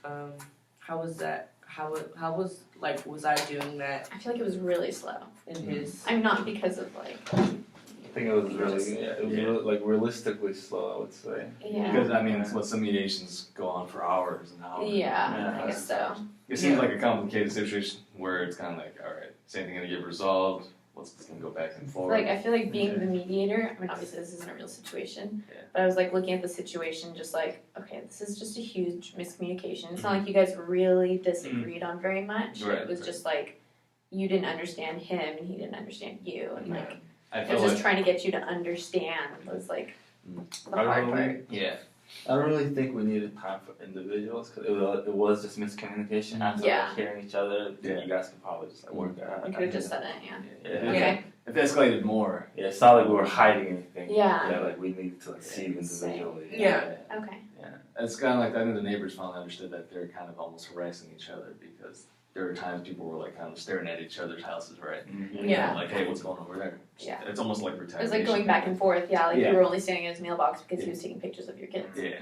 How was that? How was was I doing that I feel like it was really slow. in his? I'm not because of like. I think it was really, realistically slow, I would say. Yeah. Because I mean, some mediations go on for hours and hours. Yeah, I guess so. It seems like a complicated situation where it's kind of like, all right, is anything gonna get resolved? What's gonna go back and forth? Like I feel like being the mediator. I mean, obviously this isn't a real situation, but I was like looking at the situation, just like, okay, this is just a huge miscommunication. It's not like you guys really disagreed on very much. Right, It was just like you didn't understand him and he didn't understand you, and like I it feel was just like, trying to get you to understand was like the hard part. yeah, I don't really think we needed time for individuals, because it was just miscommunication. After hearing each other, you guys could probably just work it out. You could have just done it, yeah. yeah. Okay. If it escalated more, Yeah, it's not like we were hiding anything. Yeah. Like we needed to see you individually. Yeah. Okay. it's kind of like I think the neighbors finally understood that they're kind of almost harassing each other because there were times people were like kind of staring at each other's houses, right? Mm-hmm. Yeah. Like, hey, what's going on over there? Yeah. It's almost like It was retaliation. like going back and forth, yeah, like Yeah. you were only standing in his mailbox because he was taking pictures of your kids. Yeah.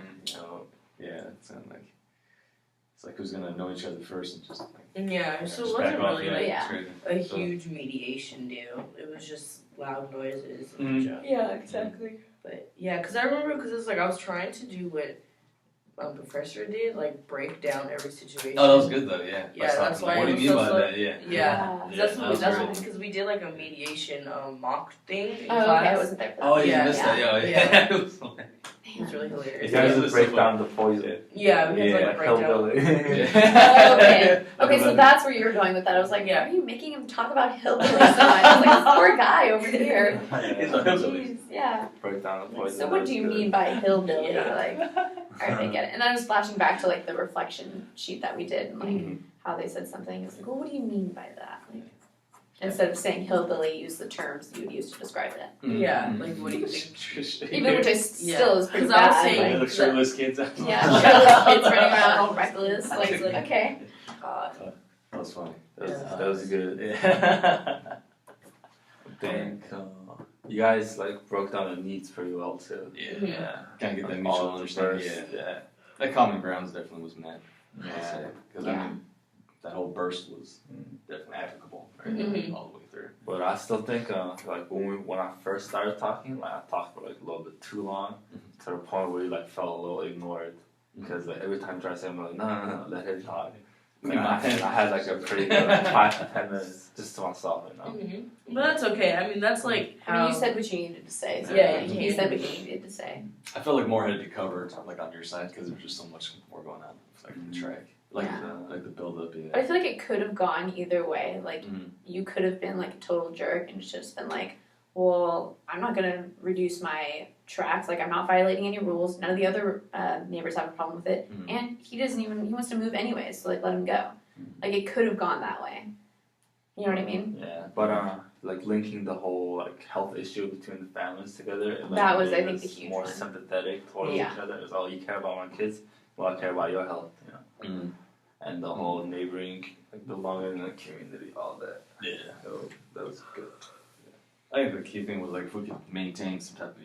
Yeah. It's kind of like it's like who's gonna know each other first and just like Yeah, so it just back wasn't off, really yeah, like Yeah. it's crazy. a So- huge mediation deal. It was just loud noises and Mhm. stuff. Yeah, exactly. But yeah, because I remember because it's like I was trying to do what Professor did, like break down every situation. Oh, that was good though. Yeah. Yeah, I was that's talking, why what do it you mean was by so that? Yeah. Yeah, Yeah, that's that what was that's great. what, because we did like a mediation mock thing in Oh, okay, class. I wasn't there for that. Oh yeah, Yeah. you missed that. Yeah. Yeah. It was funny. It was really hilarious. You guys Yeah. just break down the poison. Yeah, we had to Yeah, like break down. Hillbilly. Oh, okay. Okay, so that's where you were going with that. I was like, Yeah. why are you making him talk about hillbillies so much? I was like, this poor guy over here. He's a hillbilly. Jeez, yeah. Break down the poison. So what do you mean by hillbilly? Yeah. Like, alright, I get it. And I was flashing back to like the reflection sheet that we did and like Mhm. how they said something. It's like, well, what do you mean by that? Like, instead of saying hillbilly, use the terms you would use to describe it. Yeah, like what do you think? Even which still is pretty 'Cause I was bad. saying- Yeah, like, the shirtless kids. yeah, shirtless kids running around all reckless. Like, okay. God. That was funny. That was good. Yeah. I think you guys like broke down the needs pretty well too. Yeah. Kind of get that Like, mutual all the understanding. bursts, Yeah. That common grounds definitely was met. Yeah. Because Yeah. I mean, that whole burst was Mm. definitely applicable, right? Mhm. All the way through. But I still think like when I first started talking, like I talked for like a little bit too long to the point where you like felt a little ignored because like every time I tried to say, I'm like, no, let him talk. And I had like a pretty good like, 5 to 10 minutes just to myself, you know. Mhm. But that's okay. I mean, that's like I mean, how. you said what you needed to say. So Yeah, you said what you needed to say. I felt like more had to be covered, like on your side, because there's just so much more going on, like the track, like Yeah. like the build up. Yeah. But I feel like it could have gone either way. Like, Mhm. you could have been like a total jerk and just been like, well, I'm not gonna reduce my tracks. Like, I'm not violating any rules. None of the other neighbors have a problem with it. Mhm. And he wants to move anyways. So like, let him go. Like, it could have gone that way. You know what I mean? Yeah, but like linking the whole like health issue between the families together. It, like, That was, made I think, the us huge more one. sympathetic towards Yeah. each other. It's all you care about my kids, well I care about your health, you know. Mhm. And the whole neighboring, like belonging in the community, all that. Yeah. So that was good. I think the key thing was like if we could maintain some type of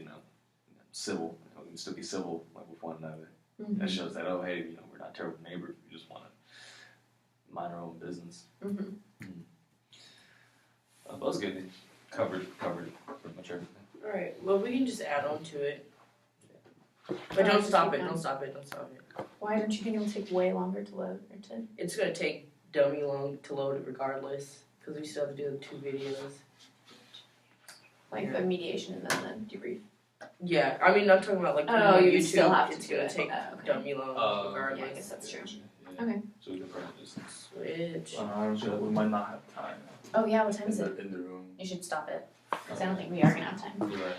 civil, we can still be civil like with one another. Mm-hmm. That shows that we're not terrible neighbors. We just want to mind our own business. Mm-hmm. That was good. Covered pretty much everything. Alright, well, we can just add on to it. But Oh, don't just stop keep it, going. don't stop it, don't stop it. Why don't you think it'll take way longer to load or to? It's gonna take dummy long to load it regardless, because we still have to do the 2 videos. Like the mediation and then the debrief. Yeah, I mean, I'm talking about like Oh, on you YouTube, still have to it's do gonna it. take Oh, okay. dummy long regardless. Yeah, I guess that's true. Yeah. Okay. So we can probably just Switch. We might not have time Oh yeah, what time is it? in the room. You should stop it. Because I don't think we are gonna have time. do that.